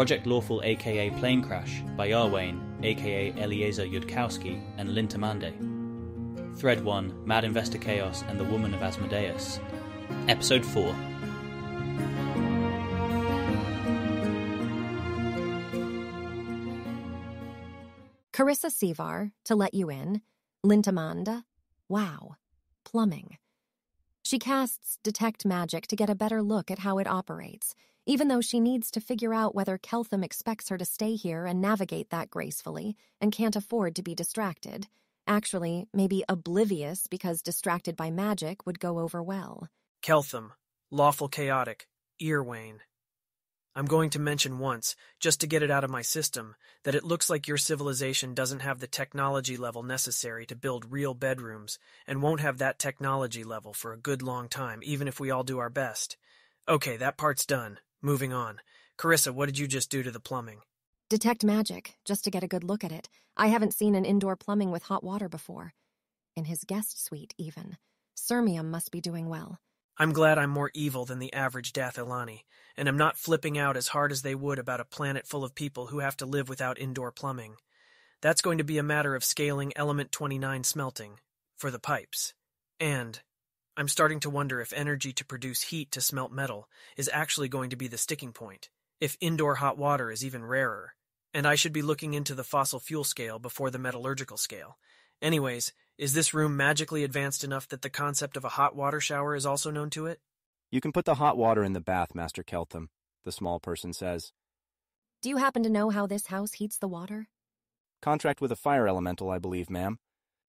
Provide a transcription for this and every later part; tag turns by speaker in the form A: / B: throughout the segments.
A: Project Lawful aka Planecrash by Yarwain aka Eliezer Yudkowsky and Lintamande. Thread 1, Mad Investor Chaos and the Woman of Asmodeus. Episode 4.
B: Carissa Sevar, to let you in. Lintamanda. Wow. Plumbing. She casts Detect Magic to get a better look at how it operates, even though she needs to figure out whether Keltham expects her to stay here and navigate that gracefully and can't afford to be distracted. Actually, maybe oblivious because distracted by magic would go over well.
C: Keltham, Lawful Chaotic, Earwain. I'm going to mention once, just to get it out of my system, that it looks like your civilization doesn't have the technology level necessary to build real bedrooms, and won't have that technology level for a good long time, even if we all do our best. Okay, that part's done. Moving on. Carissa, what did you just do to the plumbing?
B: Detect Magic, just to get a good look at it. I haven't seen an indoor plumbing with hot water before. In his guest suite, even. Sirmium must be doing well.
C: I'm glad I'm more evil than the average Dathilani, and I'm not flipping out as hard as they would about a planet full of people who have to live without indoor plumbing. That's going to be a matter of scaling Element 29 smelting, for the pipes. And I'm starting to wonder if energy to produce heat to smelt metal is actually going to be the sticking point, if indoor hot water is even rarer. And I should be looking into the fossil fuel scale before the metallurgical scale. Anyways, is this room magically advanced enough that the concept of a hot water shower is also known to it?
D: You can put the hot water in the bath, Master Keltham, the small person says.
B: Do you happen to know how this house heats the water?
D: Contract with a fire elemental, I believe, ma'am.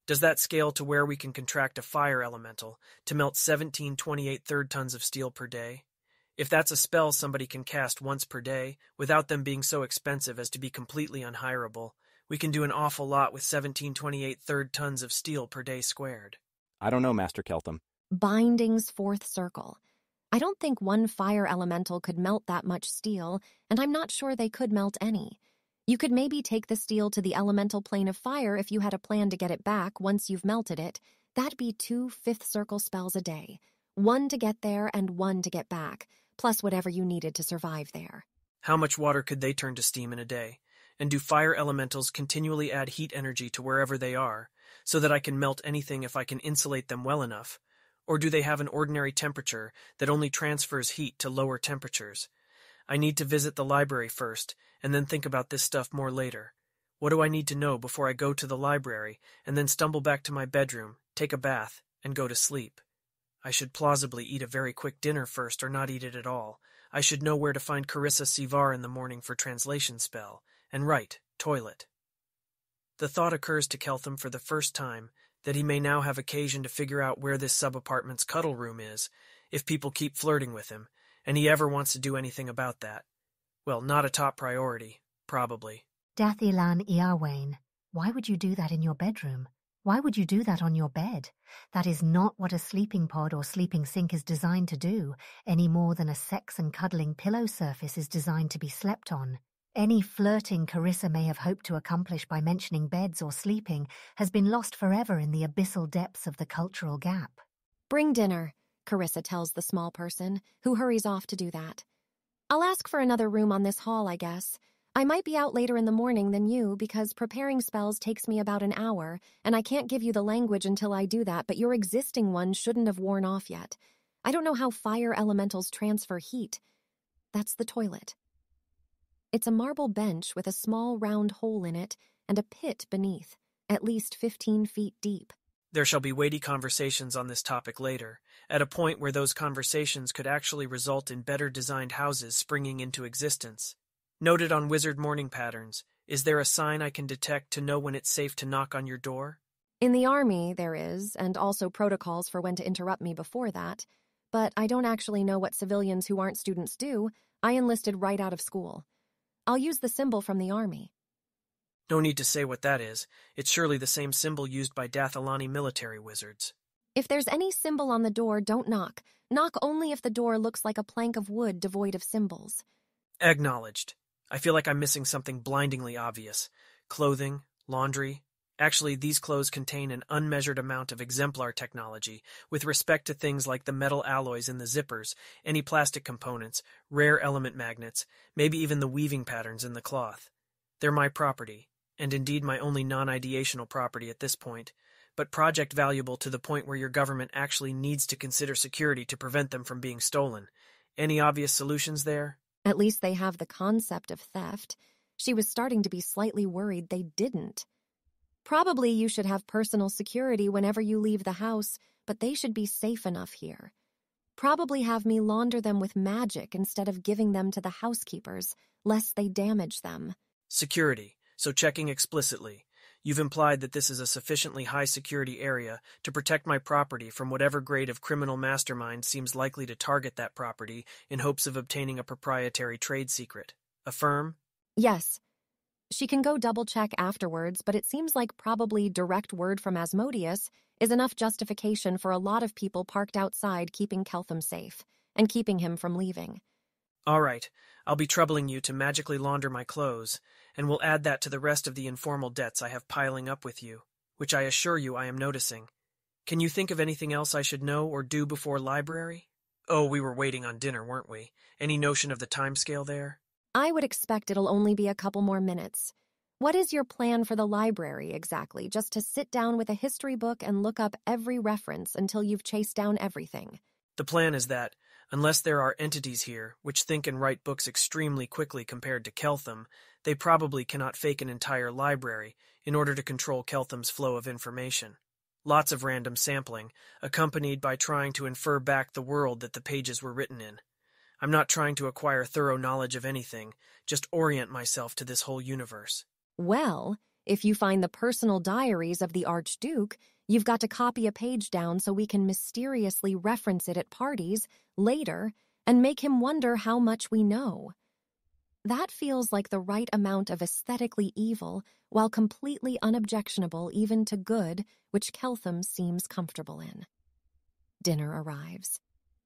C: Does that scale to where we can contract a fire elemental to melt 1728 third tons of steel per day? If that's a spell somebody can cast once per day, without them being so expensive as to be completely unhireable, we can do an awful lot with 1728 third tons of steel per day squared.
D: I don't know, Master Keltham.
B: Binding's fourth circle. I don't think one fire elemental could melt that much steel, and I'm not sure they could melt any. You could maybe take the steel to the elemental plane of fire if you had a plan to get it back once you've melted it. That'd be 2 fifth circle spells a day. 1 to get there and 1 to get back, plus whatever you needed to survive there.
C: How much water could they turn to steam in a day? And do fire elementals continually add heat energy to wherever they are, so that I can melt anything if I can insulate them well enough? Or do they have an ordinary temperature that only transfers heat to lower temperatures? I need to visit the library first, and then think about this stuff more later. What do I need to know before I go to the library, and then stumble back to my bedroom, take a bath, and go to sleep? I should plausibly eat a very quick dinner first or not eat it at all. I should know where to find Carissa Sevar in the morning for translation spell. And right, toilet. The thought occurs to Keltham for the first time that he may now have occasion to figure out where this sub-apartment's cuddle room is, if people keep flirting with him, and he ever wants to do anything about that. Well, not a top priority, probably.
E: Dathilan Iarwain, why would you do that in your bedroom? Why would you do that on your bed? That is not what a sleeping pod or sleeping sink is designed to do, any more than a sex and cuddling pillow surface is designed to be slept on. Any flirting Carissa may have hoped to accomplish by mentioning beds or sleeping has been lost forever in the abyssal depths of the cultural gap.
B: Bring dinner, Carissa tells the small person, who hurries off to do that. I'll ask for another room on this hall, I guess. I might be out later in the morning than you because preparing spells takes me about an hour, and I can't give you the language until I do that, but your existing one shouldn't have worn off yet. I don't know how fire elementals transfer heat. That's the toilet. It's a marble bench with a small round hole in it and a pit beneath, at least 15 feet deep.
C: There shall be weighty conversations on this topic later, at a point where those conversations could actually result in better designed houses springing into existence. Noted on wizard morning patterns, is there a sign I can detect to know when it's safe to knock on your door?
B: In the army, there is, and also protocols for when to interrupt me before that. But I don't actually know what civilians who aren't students do. I enlisted right out of school. I'll use the symbol from the army.
C: No need to say what that is. It's surely the same symbol used by Dathilani military wizards.
B: If there's any symbol on the door, don't knock. Knock only if the door looks like a plank of wood devoid of symbols.
C: Acknowledged. I feel like I'm missing something blindingly obvious. Clothing, laundry, Actually, these clothes contain an unmeasured amount of exemplar technology with respect to things like the metal alloys in the zippers, any plastic components, rare element magnets, maybe even the weaving patterns in the cloth. They're my property, and indeed my only non-ideational property at this point, but project valuable to the point where your government actually needs to consider security to prevent them from being stolen. Any obvious solutions there?
B: At least they have the concept of theft. She was starting to be slightly worried they didn't. Probably you should have personal security whenever you leave the house, but they should be safe enough here. Probably have me launder them with magic instead of giving them to the housekeepers, lest they damage them.
C: Security, so checking explicitly. You've implied that this is a sufficiently high security area to protect my property from whatever grade of criminal mastermind seems likely to target that property in hopes of obtaining a proprietary trade secret. Affirm?
B: Yes. She can go double-check afterwards, but it seems like probably direct word from Asmodeus is enough justification for a lot of people parked outside keeping Keltham safe and keeping him from leaving.
C: All right, I'll be troubling you to magically launder my clothes, and we'll add that to the rest of the informal debts I have piling up with you, which I assure you I am noticing. Can you think of anything else I should know or do before library? Oh, we were waiting on dinner, weren't we? Any notion of the timescale there?
B: I would expect it'll only be a couple more minutes. What is your plan for the library exactly? Just to sit down with a history book and look up every reference until you've chased down everything?
C: The plan is that, unless there are entities here which think and write books extremely quickly compared to Keltham, they probably cannot fake an entire library in order to control Keltham's flow of information. Lots of random sampling, accompanied by trying to infer back the world that the pages were written in. I'm not trying to acquire thorough knowledge of anything, just orient myself to this whole universe.
B: Well, if you find the personal diaries of the Archduke, you've got to copy a page down so we can mysteriously reference it at parties later and make him wonder how much we know. That feels like the right amount of aesthetically evil while completely unobjectionable even to good, which Keltham seems comfortable in. Dinner arrives.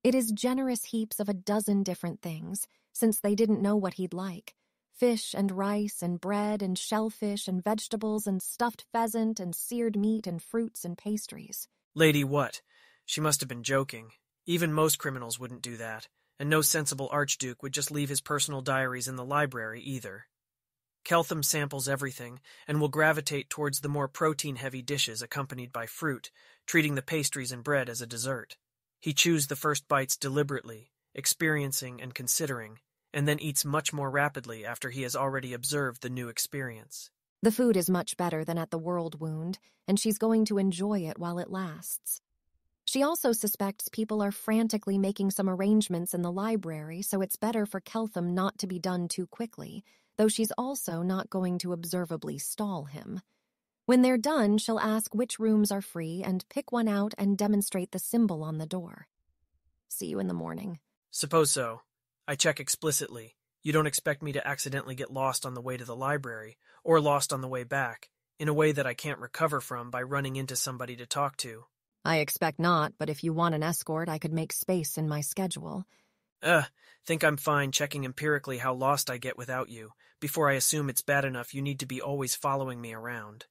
B: It is generous heaps of a dozen different things, since they didn't know what he'd like. Fish and rice and bread and shellfish and vegetables and stuffed pheasant and seared meat and fruits and pastries.
C: Lady what? She must have been joking. Even most criminals wouldn't do that, and no sensible archduke would just leave his personal diaries in the library either. Keltham samples everything and will gravitate towards the more protein-heavy dishes accompanied by fruit, treating the pastries and bread as a dessert. He chews the first bites deliberately, experiencing and considering, and then eats much more rapidly after he has already observed the new experience.
B: The food is much better than at the World Wound, and she's going to enjoy it while it lasts. She also suspects people are frantically making some arrangements in the library, so it's better for Keltham not to be done too quickly, though she's also not going to observably stall him. When they're done, she'll ask which rooms are free and pick one out and demonstrate the symbol on the door. See you in the morning.
C: Suppose so. I check explicitly. You don't expect me to accidentally get lost on the way to the library, or lost on the way back, in a way that I can't recover from by running into somebody to talk to.
B: I expect not, but if you want an escort, I could make space in my schedule.
C: Think I'm fine checking empirically how lost I get without you, before I assume it's bad enough you need to be always following me around.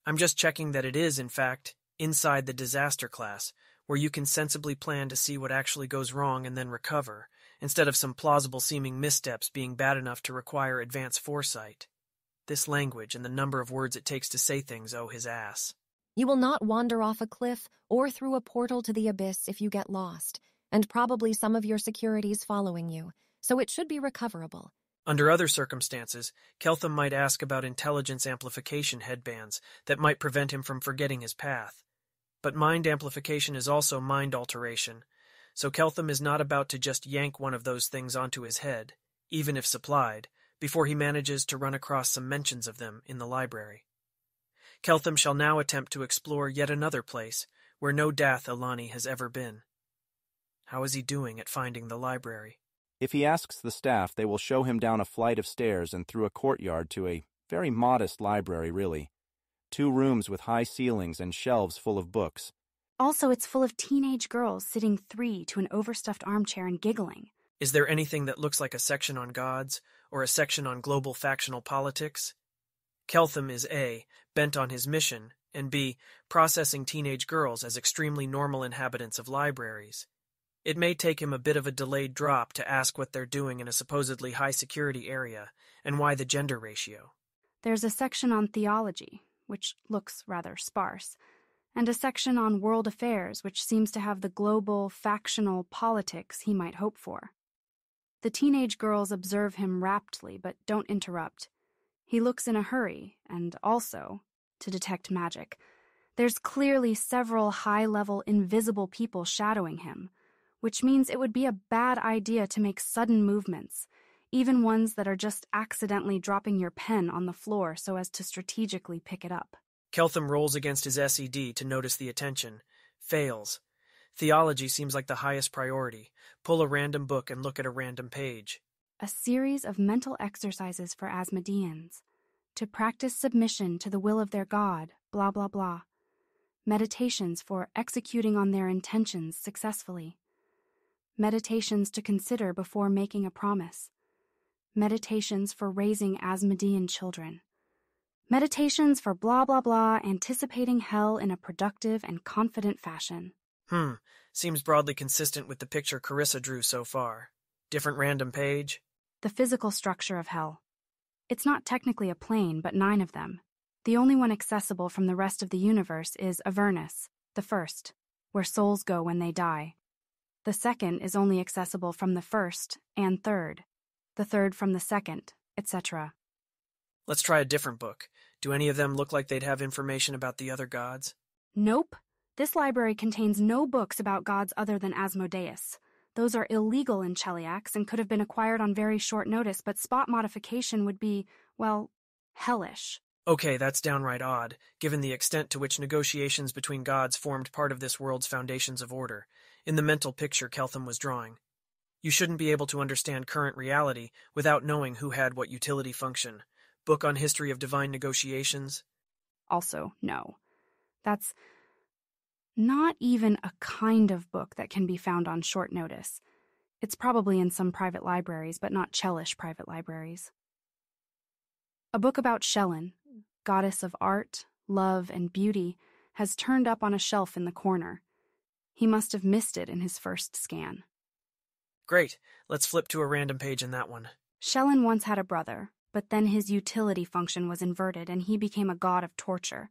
C: I'm just checking that it is, in fact, inside the disaster class, where you can sensibly plan to see what actually goes wrong and then recover, instead of some plausible-seeming missteps being bad enough to require advanced foresight. This language and the number of words it takes to say things owe his ass.
B: You will not wander off a cliff or through a portal to the abyss if you get lost, and probably some of your security's following you, so it should be recoverable.
C: Under other circumstances, Keltham might ask about intelligence amplification headbands that might prevent him from forgetting his path. But mind amplification is also mind alteration, so Keltham is not about to just yank one of those things onto his head, even if supplied, before he manages to run across some mentions of them in the library. Keltham shall now attempt to explore yet another place where no Dath Ilani has ever been. How is he doing at finding the library?
D: If he asks the staff, they will show him down a flight of stairs and through a courtyard to a very modest library, really. 2 rooms with high ceilings and shelves full of books.
F: Also, it's full of teenage girls sitting 3 to an overstuffed armchair and giggling.
C: Is there anything that looks like a section on gods, or a section on global factional politics? Keltham is A, bent on his mission, and B, processing teenage girls as extremely normal inhabitants of libraries. It may take him a bit of a delayed drop to ask what they're doing in a supposedly high-security area, and why the gender ratio.
F: There's a section on theology, which looks rather sparse, and a section on world affairs, which seems to have the global, factional politics he might hope for. The teenage girls observe him raptly, but don't interrupt. He looks in a hurry, and also, to detect magic, there's clearly several high-level invisible people shadowing him, which means it would be a bad idea to make sudden movements, even ones that are just accidentally dropping your pen on the floor so as to strategically pick it up.
C: Keltham rolls against his SED to notice the attention. Fails. Theology seems like the highest priority. Pull a random book and look at a random page.
F: A series of mental exercises for Asmodeans, to practice submission to the will of their god, blah blah blah. Meditations for executing on their intentions successfully. Meditations to consider before making a promise. Meditations for raising Asmodean children. Meditations for blah blah blah, anticipating hell in a productive and confident fashion.
C: Seems broadly consistent with the picture Carissa drew so far. Different random page?
F: The physical structure of hell. It's not technically a plane, but 9 of them. The only one accessible from the rest of the universe is Avernus, the first, where souls go when they die. The second is only accessible from the first and third, the third from the second, etc.
C: Let's try a different book. Do any of them look like they'd have information about the other gods?
F: Nope. This library contains no books about gods other than Asmodeus. Those are illegal in Cheliax and could have been acquired on very short notice, but spot modification would be, well, hellish.
C: Okay, that's downright odd, given the extent to which negotiations between gods formed part of this world's foundations of order, in the mental picture Keltham was drawing. You shouldn't be able to understand current reality without knowing who had what utility function. Book on history of divine negotiations?
F: Also, no. That's not even a kind of book that can be found on short notice. It's probably in some private libraries, but not Chelish private libraries. A book about Shellen, goddess of art, love, and beauty, has turned up on a shelf in the corner. He must have missed it in his first scan.
C: Great. Let's flip to a random page in that one.
F: Shellen once had a brother, but then his utility function was inverted and he became a god of torture.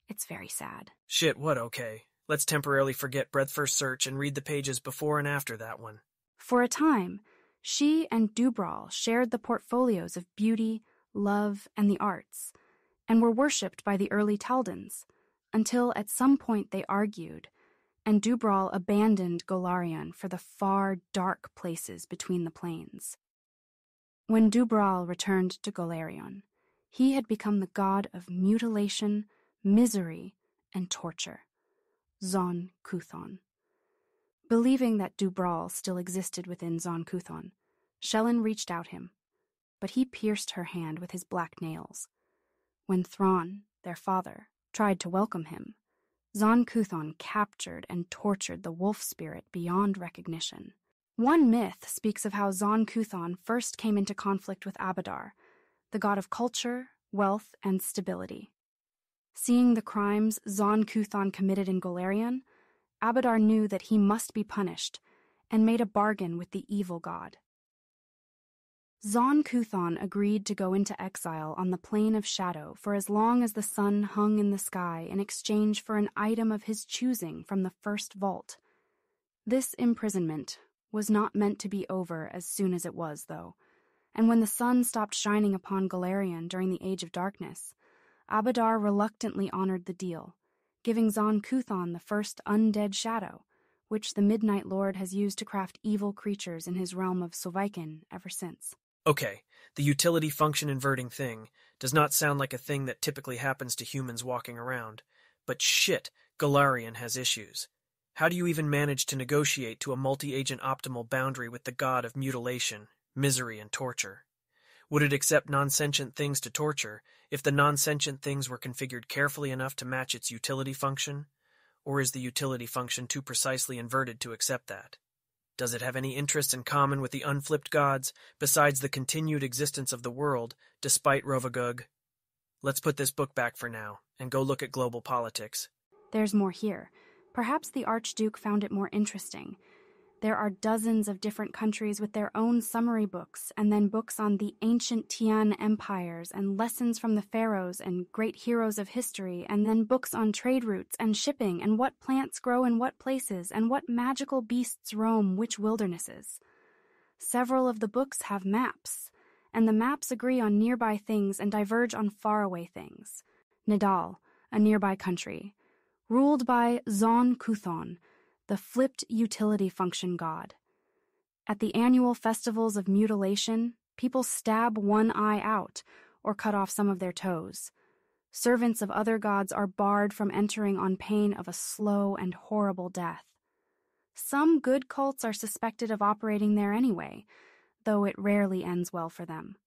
F: It's very sad.
C: Shit, what okay? Let's temporarily forget breadth first search and read the pages before and after that one.
F: For a time, she and Dubral shared the portfolios of beauty, love, and the arts, and were worshipped by the early Taldans, until at some point they argued, and Dubral abandoned Golarion for the far, dark places between the plains. When Dubral returned to Golarion, he had become the god of mutilation, misery, and torture, Zon Kuthon. Believing that Dubral still existed within Zon Kuthon, Shellen reached out him, but he pierced her hand with his black nails. When Thrawn, their father, tried to welcome him, Zon Kuthon captured and tortured the wolf spirit beyond recognition. One myth speaks of how Zon Kuthon first came into conflict with Abadar, the god of culture, wealth, and stability. Seeing the crimes Zon Kuthon committed in Golarion, Abadar knew that he must be punished, and made a bargain with the evil god. Zon Kuthon agreed to go into exile on the Plane of Shadow for as long as the sun hung in the sky in exchange for an item of his choosing from the first vault. This imprisonment was not meant to be over as soon as it was, though, and when the sun stopped shining upon Golarion during the Age of Darkness, Abadar reluctantly honored the deal, giving Zon Kuthon the first undead shadow, which the Midnight Lord has used to craft evil creatures in his realm of Sovaikin ever since.
C: Okay, the utility function inverting thing does not sound like a thing that typically happens to humans walking around, but shit, Golarion has issues. How do you even manage to negotiate to a multi-agent optimal boundary with the god of mutilation, misery, and torture? Would it accept non-sentient things to torture if the non-sentient things were configured carefully enough to match its utility function? Or is the utility function too precisely inverted to accept that? Does it have any interests in common with the unflipped gods, besides the continued existence of the world, despite Rovagug? Let's put this book back for now, and go look at global politics.
F: There's more here. Perhaps the Archduke found it more interesting. There are dozens of different countries with their own summary books, and then books on the ancient Tian empires, and lessons from the pharaohs and great heroes of history, and then books on trade routes and shipping, and what plants grow in what places, and what magical beasts roam which wildernesses. Several of the books have maps, and the maps agree on nearby things and diverge on faraway things. Nidal, a nearby country, ruled by Zon Kuthon, the flipped utility function god. At the annual festivals of mutilation, people stab one eye out or cut off some of their toes. Servants of other gods are barred from entering on pain of a slow and horrible death. Some good cults are suspected of operating there anyway, though it rarely ends well for them.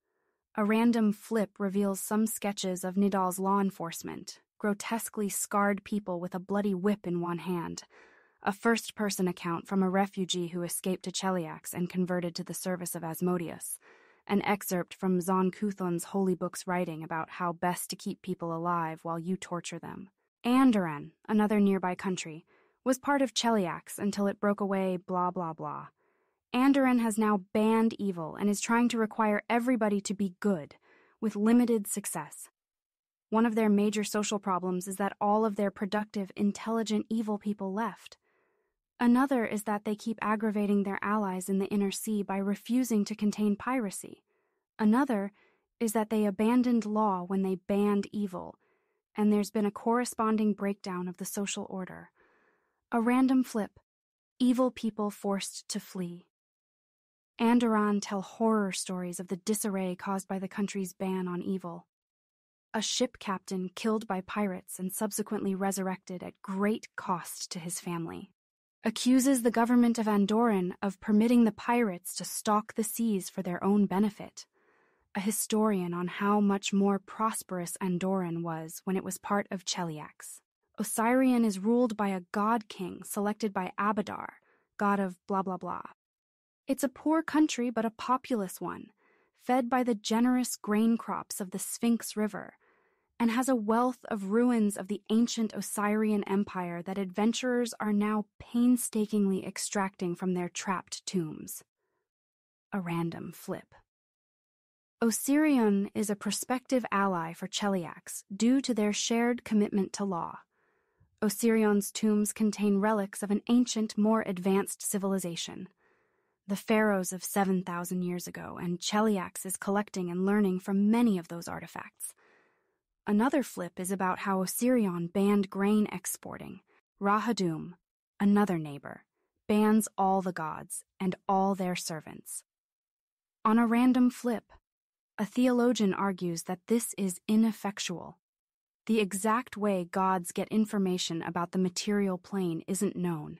F: A random flip reveals some sketches of Nidal's law enforcement, grotesquely scarred people with a bloody whip in one hand, a first-person account from a refugee who escaped to Cheliax and converted to the service of Asmodeus, an excerpt from Zon Kuthon's holy book's writing about how best to keep people alive while you torture them. Andoran, another nearby country, was part of Cheliax until it broke away blah blah blah. Andoran has now banned evil and is trying to require everybody to be good, with limited success. One of their major social problems is that all of their productive, intelligent, evil people left. Another is that they keep aggravating their allies in the Inner Sea by refusing to contain piracy. Another is that they abandoned law when they banned evil, and there's been a corresponding breakdown of the social order. A random flip. Evil people forced to flee. Andoran tell horror stories of the disarray caused by the country's ban on evil. A ship captain killed by pirates and subsequently resurrected at great cost to his family. Accuses the government of Andoran of permitting the pirates to stalk the seas for their own benefit. A historian on how much more prosperous Andoran was when it was part of Cheliax. Osirian is ruled by a god-king selected by Abadar, god of blah blah blah. It's a poor country but a populous one, fed by the generous grain crops of the Sphinx River, and has a wealth of ruins of the ancient Osirian Empire that adventurers are now painstakingly extracting from their trapped tombs. A random flip. Osirian is a prospective ally for Cheliax due to their shared commitment to law. Osirion's tombs contain relics of an ancient, more advanced civilization. The pharaohs of 7,000 years ago, and Cheliax is collecting and learning from many of those artifacts. Another flip is about how Osirion banned grain exporting. Rahadum, another neighbor, bans all the gods and all their servants. On a random flip, a theologian argues that this is ineffectual. The exact way gods get information about the material plane isn't known,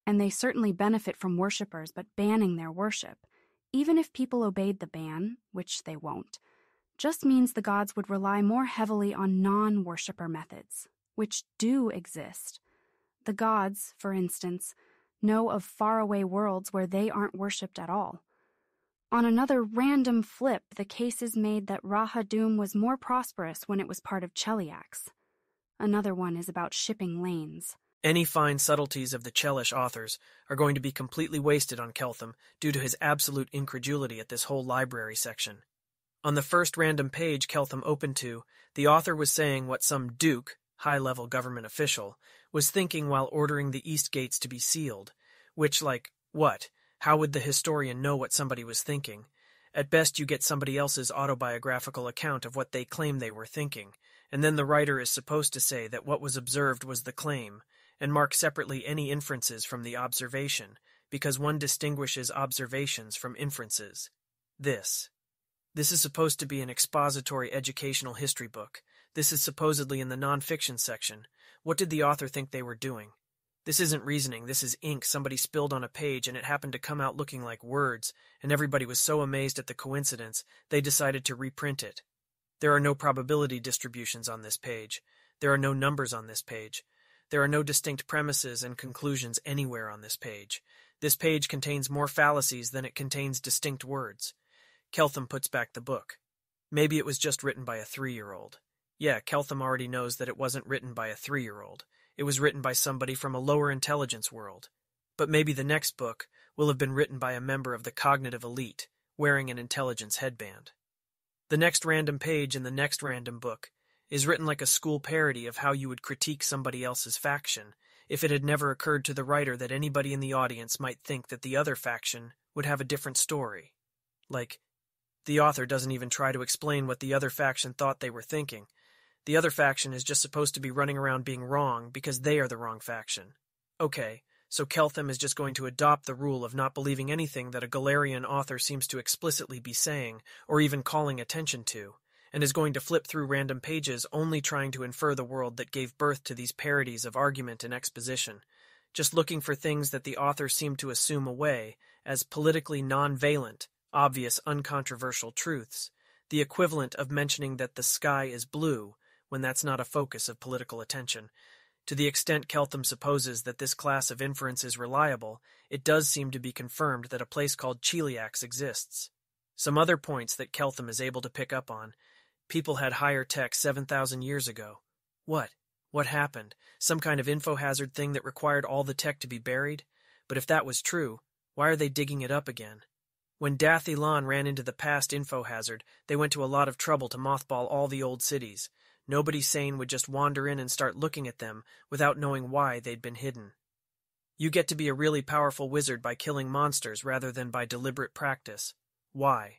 F: and they certainly benefit from worshippers but banning their worship, even if people obeyed the ban, which they won't, just means the gods would rely more heavily on non-worshipper methods, which do exist. The gods, for instance, know of faraway worlds where they aren't worshipped at all. On another random flip, the case is made that Rahadum was more prosperous when it was part of Cheliax. Another one is about shipping lanes.
C: Any fine subtleties of the Chelish authors are going to be completely wasted on Keltham due to his absolute incredulity at this whole library section. On the first random page Keltham opened to, the author was saying what some duke, high-level government official, was thinking while ordering the east gates to be sealed, which, like, what? How would the historian know what somebody was thinking? At best you get somebody else's autobiographical account of what they claim they were thinking, and then the writer is supposed to say that what was observed was the claim, and mark separately any inferences from the observation, because one distinguishes observations from inferences. This is supposed to be an expository educational history book. This is supposedly in the nonfiction section. What did the author think they were doing? This isn't reasoning, this is ink somebody spilled on a page and it happened to come out looking like words, and everybody was so amazed at the coincidence, they decided to reprint it. There are no probability distributions on this page. There are no numbers on this page. There are no distinct premises and conclusions anywhere on this page. This page contains more fallacies than it contains distinct words. Keltham puts back the book. Maybe it was just written by a 3-year-old. Yeah, Keltham already knows that it wasn't written by a 3-year-old. It was written by somebody from a lower intelligence world. But maybe the next book will have been written by a member of the cognitive elite, wearing an intelligence headband. The next random page in the next random book is written like a school parody of how you would critique somebody else's faction if it had never occurred to the writer that anybody in the audience might think that the other faction would have a different story. Like, the author doesn't even try to explain what the other faction thought they were thinking. The other faction is just supposed to be running around being wrong because they are the wrong faction. Okay, so Keltham is just going to adopt the rule of not believing anything that a Galarian author seems to explicitly be saying or even calling attention to, and is going to flip through random pages only trying to infer the world that gave birth to these parodies of argument and exposition, just looking for things that the author seemed to assume away as politically non-valent, obvious, uncontroversial truths, the equivalent of mentioning that the sky is blue when that's not a focus of political attention. To the extent Keltham supposes that this class of inference is reliable, it does seem to be confirmed that a place called Cheliax exists. Some other points that Keltham is able to pick up on. People had higher tech 7,000 years ago. What? What happened? Some kind of info hazard thing that required all the tech to be buried? But if that was true, why are they digging it up again? When Dath Ilan ran into the past info hazard, they went to a lot of trouble to mothball all the old cities. Nobody sane would just wander in and start looking at them without knowing why they'd been hidden. You get to be a really powerful wizard by killing monsters rather than by deliberate practice. Why?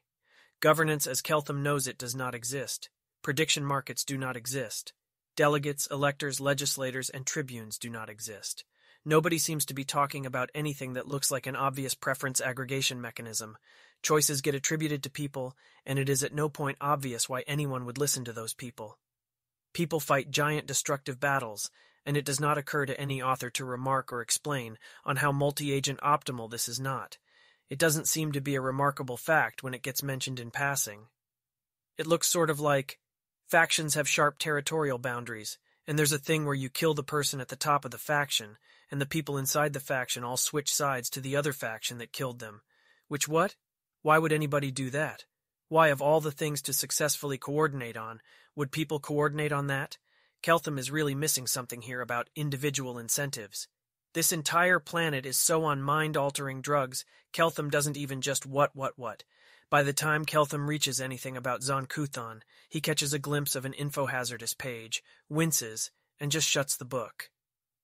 C: Governance as Keltham knows it does not exist. Prediction markets do not exist. Delegates, electors, legislators, and tribunes do not exist. Nobody seems to be talking about anything that looks like an obvious preference aggregation mechanism. Choices get attributed to people, and it is at no point obvious why anyone would listen to those people. People fight giant destructive battles, and it does not occur to any author to remark or explain on how multi-agent optimal this is not. It doesn't seem to be a remarkable fact when it gets mentioned in passing. It looks sort of like, factions have sharp territorial boundaries, and there's a thing where you kill the person at the top of the faction, and the people inside the faction all switch sides to the other faction that killed them. Which what? Why would anybody do that? Why, of all the things to successfully coordinate on, would people coordinate on that? Keltham is really missing something here about individual incentives. This entire planet is so on mind-altering drugs, Keltham doesn't even just what. By the time Keltham reaches anything about Zon-Kuthon, he catches a glimpse of an info-hazardous page, winces, and just shuts the book.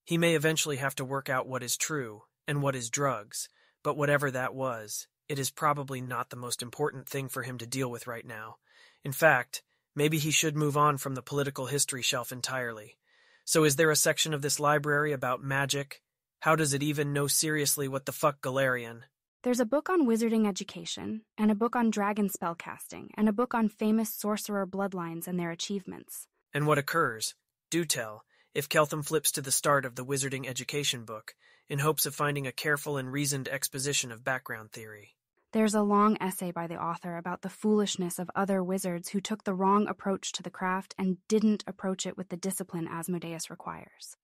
C: He may eventually have to work out what is true, and what is drugs, but whatever that was, it is probably not the most important thing for him to deal with right now. In fact, maybe he should move on from the political history shelf entirely. So is there a section of this library about magic? How does it even know seriously what the fuck Galarian?
F: There's a book on wizarding education, and a book on dragon spellcasting, and a book on famous sorcerer bloodlines and their achievements.
C: And what occurs? Do tell, if Keltham flips to the start of the wizarding education book, in hopes of finding a careful and reasoned exposition of background theory.
F: There's a long essay by the author about the foolishness of other wizards who took the wrong approach to the craft and didn't approach it with the discipline Asmodeus requires.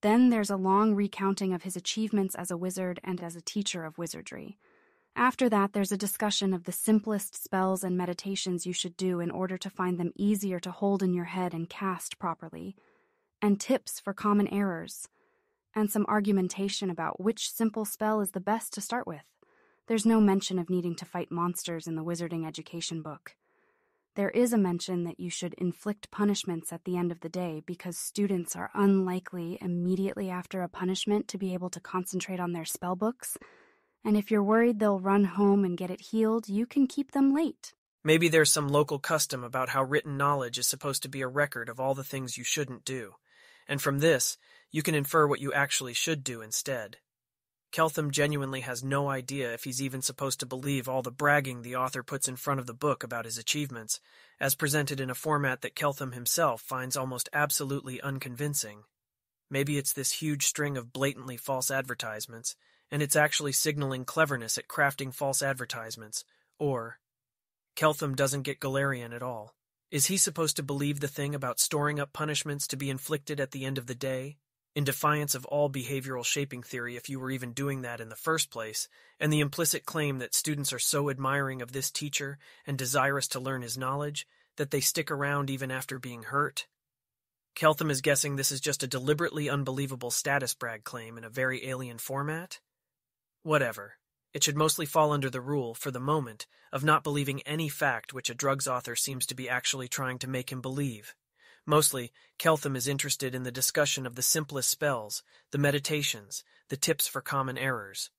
F: Then there's a long recounting of his achievements as a wizard and as a teacher of wizardry. After that, there's a discussion of the simplest spells and meditations you should do in order to find them easier to hold in your head and cast properly, and tips for common errors, and some argumentation about which simple spell is the best to start with. There's no mention of needing to fight monsters in the wizarding education book. There is a mention that you should inflict punishments at the end of the day because students are unlikely immediately after a punishment to be able to concentrate on their spell books, and if you're worried they'll run home and get it healed, you can keep them late.
C: Maybe there's some local custom about how written knowledge is supposed to be a record of all the things you shouldn't do, and from this, you can infer what you actually should do instead. Keltham genuinely has no idea if he's even supposed to believe all the bragging the author puts in front of the book about his achievements, as presented in a format that Keltham himself finds almost absolutely unconvincing. Maybe it's this huge string of blatantly false advertisements, and it's actually signaling cleverness at crafting false advertisements, or Keltham doesn't get Galarian at all. Is he supposed to believe the thing about storing up punishments to be inflicted at the end of the day? In defiance of all behavioral shaping theory if you were even doing that in the first place, and the implicit claim that students are so admiring of this teacher and desirous to learn his knowledge, that they stick around even after being hurt? Keltham is guessing this is just a deliberately unbelievable status brag claim in a very alien format? Whatever. It should mostly fall under the rule, for the moment, of not believing any fact which a drugs author seems to be actually trying to make him believe. Mostly, Keltham is interested in the discussion of the simplest spells, the meditations, the tips for common errors.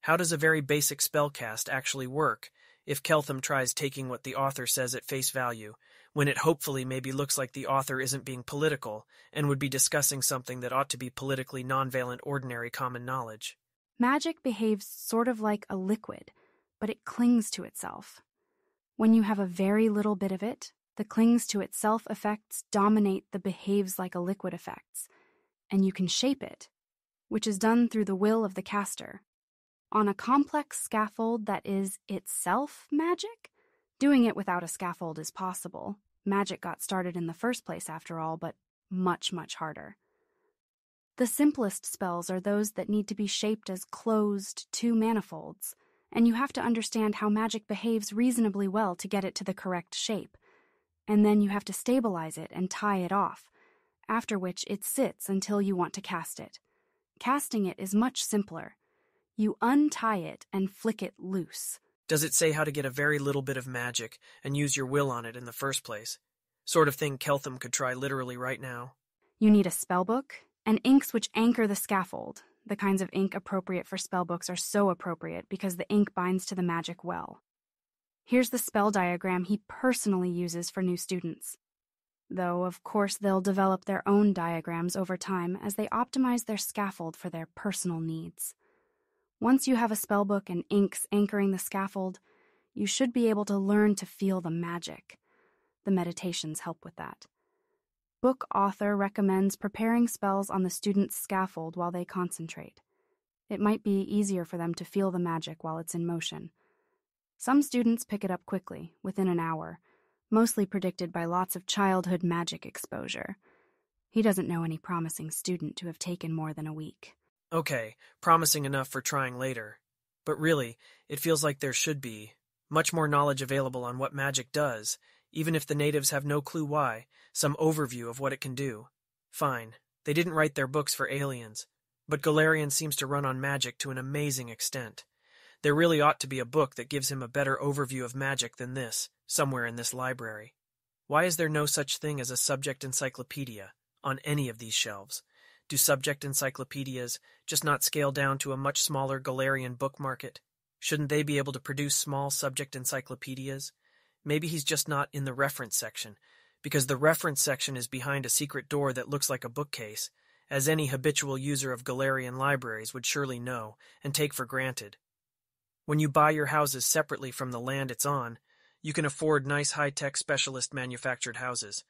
C: How does a very basic spell cast actually work if Keltham tries taking what the author says at face value, when it hopefully maybe looks like the author isn't being political and would be discussing something that ought to be politically nonvalent ordinary common knowledge?
F: Magic behaves sort of like a liquid, but it clings to itself. When you have a very little bit of it, the clings to itself effects dominate the behaves like a liquid effects, and you can shape it, which is done through the will of the caster. On a complex scaffold that is itself magic, doing it without a scaffold is possible. Magic got started in the first place after all, but much, much harder. The simplest spells are those that need to be shaped as closed two manifolds, and you have to understand how magic behaves reasonably well to get it to the correct shape. And then you have to stabilize it and tie it off, after which it sits until you want to cast it. Casting it is much simpler. You untie it and flick it loose.
C: Does it say how to get a very little bit of magic and use your will on it in the first place? Sort of thing Keltham could try literally right now.
F: You need a spellbook and inks which anchor the scaffold. The kinds of ink appropriate for spellbooks are so appropriate because the ink binds to the magic well. Here's the spell diagram he personally uses for new students. Though, of course, they'll develop their own diagrams over time as they optimize their scaffold for their personal needs. Once you have a spellbook and inks anchoring the scaffold, you should be able to learn to feel the magic. The meditations help with that. Book author recommends preparing spells on the student's scaffold while they concentrate. It might be easier for them to feel the magic while it's in motion. Some students pick it up quickly, within an hour, mostly predicted by lots of childhood magic exposure. He doesn't know any promising student to have taken more than a week.
C: Okay, promising enough for trying later. But really, it feels like there should be much more knowledge available on what magic does, even if the natives have no clue why, some overview of what it can do. Fine, they didn't write their books for aliens, but Galarian seems to run on magic to an amazing extent. There really ought to be a book that gives him a better overview of magic than this, somewhere in this library. Why is there no such thing as a subject encyclopedia on any of these shelves? Do subject encyclopedias just not scale down to a much smaller Galarian book market? Shouldn't they be able to produce small subject encyclopedias? Maybe he's just not in the reference section, because the reference section is behind a secret door that looks like a bookcase, as any habitual user of Galarian libraries would surely know and take for granted. When you buy your houses separately from the land it's on, you can afford nice high-tech specialist manufactured houses.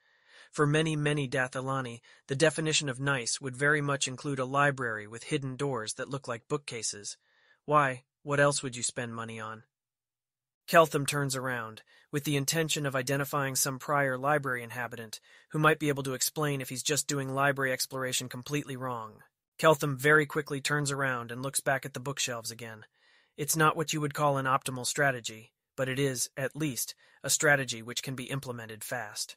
C: For many, many Dathilani, the definition of nice would very much include a library with hidden doors that look like bookcases. Why, what else would you spend money on? Keltham turns around, with the intention of identifying some prior library inhabitant who might be able to explain if he's just doing library exploration completely wrong. Keltham very quickly turns around and looks back at the bookshelves again. It's not what you would call an optimal strategy, but it is, at least, a strategy which can be implemented fast.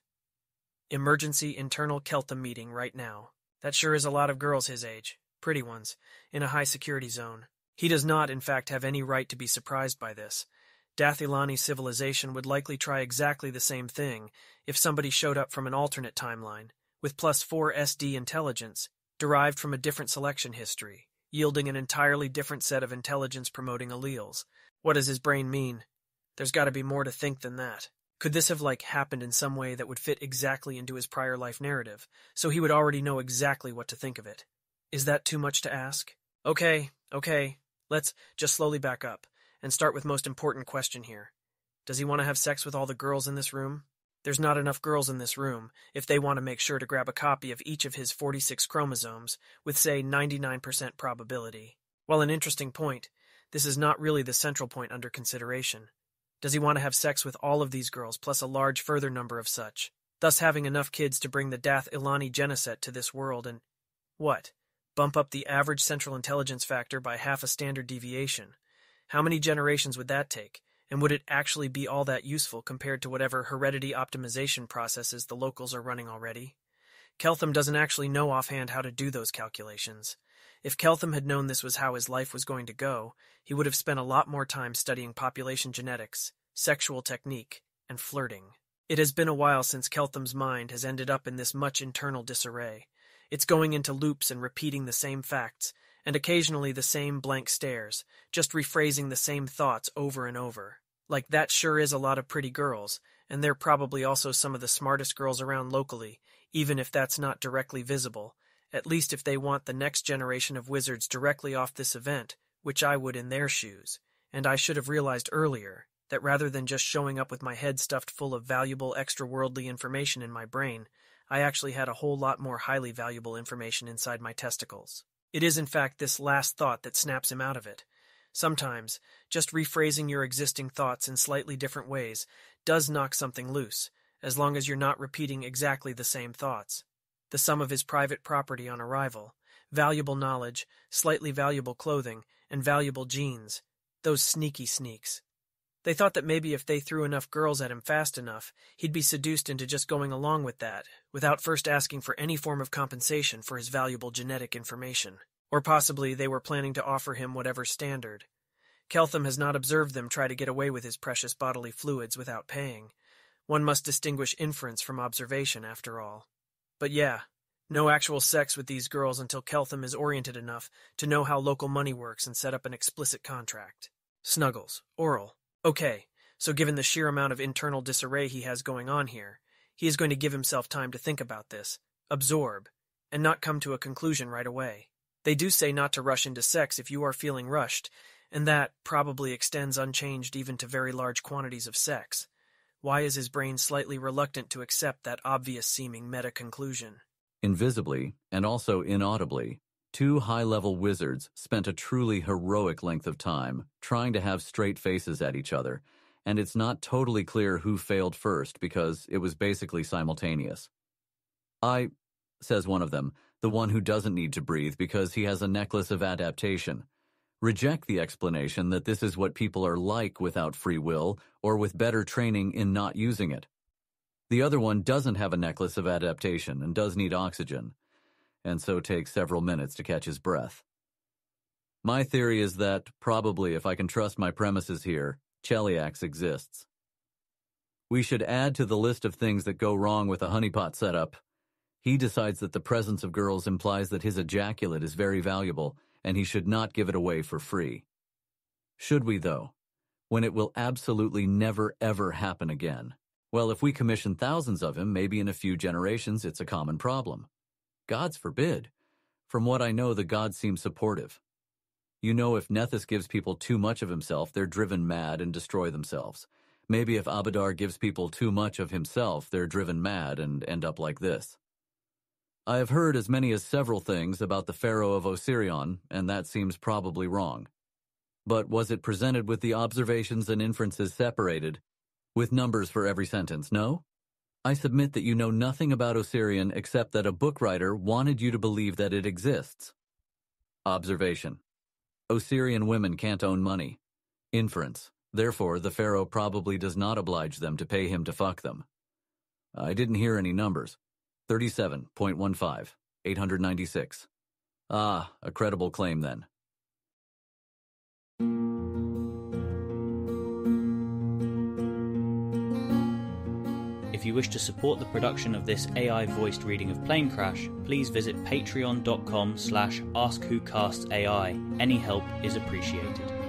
C: Emergency internal Keltham meeting right now. That sure is a lot of girls his age, pretty ones, in a high-security zone. He does not, in fact, have any right to be surprised by this. Dathilani civilization would likely try exactly the same thing if somebody showed up from an alternate timeline, with +4 SD intelligence, derived from a different selection history, yielding an entirely different set of intelligence-promoting alleles. What does his brain mean? There's got to be more to think than that. Could this have, happened in some way that would fit exactly into his prior life narrative, so he would already know exactly what to think of it? Is that too much to ask? Okay, let's just slowly back up and start with most important question here. Does he want to have sex with all the girls in this room? There's not enough girls in this room if they want to make sure to grab a copy of each of his 46 chromosomes with, say, 99% probability. While an interesting point, this is not really the central point under consideration. Does he want to have sex with all of these girls plus a large further number of such, thus having enough kids to bring the Dath-Ilani genoset to this world and, what, bump up the average central intelligence factor by half a standard deviation? How many generations would that take, And would it actually be all that useful compared to whatever heredity optimization processes the locals are running already? Keltham doesn't actually know offhand how to do those calculations. If Keltham had known this was how his life was going to go, he would have spent a lot more time studying population genetics, sexual technique, and flirting. It has been a while since Keltham's mind has ended up in this much internal disarray. It's going into loops and repeating the same facts, and occasionally the same blank stares, just rephrasing the same thoughts over and over. Like, that sure is a lot of pretty girls, and they're probably also some of the smartest girls around locally, even if that's not directly visible, at least if they want the next generation of wizards directly off this event, which I would in their shoes. And I should have realized earlier that rather than just showing up with my head stuffed full of valuable extra-worldly information in my brain, I actually had a whole lot more highly valuable information inside my testicles. It is in fact this last thought that snaps him out of it. Sometimes, just rephrasing your existing thoughts in slightly different ways does knock something loose, as long as you're not repeating exactly the same thoughts. The sum of his private property on arrival, valuable knowledge, slightly valuable clothing, and valuable genes. Those sneaky sneaks. They thought that maybe if they threw enough girls at him fast enough, he'd be seduced into just going along with that, without first asking for any form of compensation for his valuable genetic information. Or possibly they were planning to offer him whatever standard. Keltham has not observed them try to get away with his precious bodily fluids without paying. One must distinguish inference from observation, after all. But yeah, no actual sex with these girls until Keltham is oriented enough to know how local money works and set up an explicit contract. Snuggles. Oral. Okay, so given the sheer amount of internal disarray he has going on here, he is going to give himself time to think about this, absorb, and not come to a conclusion right away. They do say not to rush into sex if you are feeling rushed, and that probably extends unchanged even to very large quantities of sex. Why is his brain slightly reluctant to accept that obvious-seeming meta-conclusion?
G: Invisibly, and also inaudibly, two high-level wizards spent a truly heroic length of time trying to have straight faces at each other, and it's not totally clear who failed first because it was basically simultaneous. Says one of them, the one who doesn't need to breathe because he has a necklace of adaptation. Reject the explanation that this is what people are like without free will or with better training in not using it. The other one doesn't have a necklace of adaptation and does need oxygen, and so takes several minutes to catch his breath. My theory is that, probably if I can trust my premises here, Cheliax exists. We should add to the list of things that go wrong with a honeypot setup. He decides that the presence of girls implies that his ejaculate is very valuable, and he should not give it away for free. Should we, though? When it will absolutely never, ever happen again. Well, if we commission thousands of him, maybe in a few generations it's a common problem. Gods forbid. From what I know, the gods seem supportive. You know, if Nethys gives people too much of himself, they're driven mad and destroy themselves. Maybe if Abadar gives people too much of himself, they're driven mad and end up like this. I have heard as many as several things about the Pharaoh of Osirion, and that seems probably wrong. But was it presented with the observations and inferences separated, with numbers for every sentence, no? I submit that you know nothing about Osirion except that a book writer wanted you to believe that it exists. Observation. Osirian women can't own money. Inference. Therefore, the Pharaoh probably does not oblige them to pay him to fuck them. I didn't hear any numbers. 37.15, 896. Ah, a credible claim then.
A: If you wish to support the production of this AI-voiced reading of Planecrash, please visit patreon.com/AskWhoCastsAI. Any help is appreciated.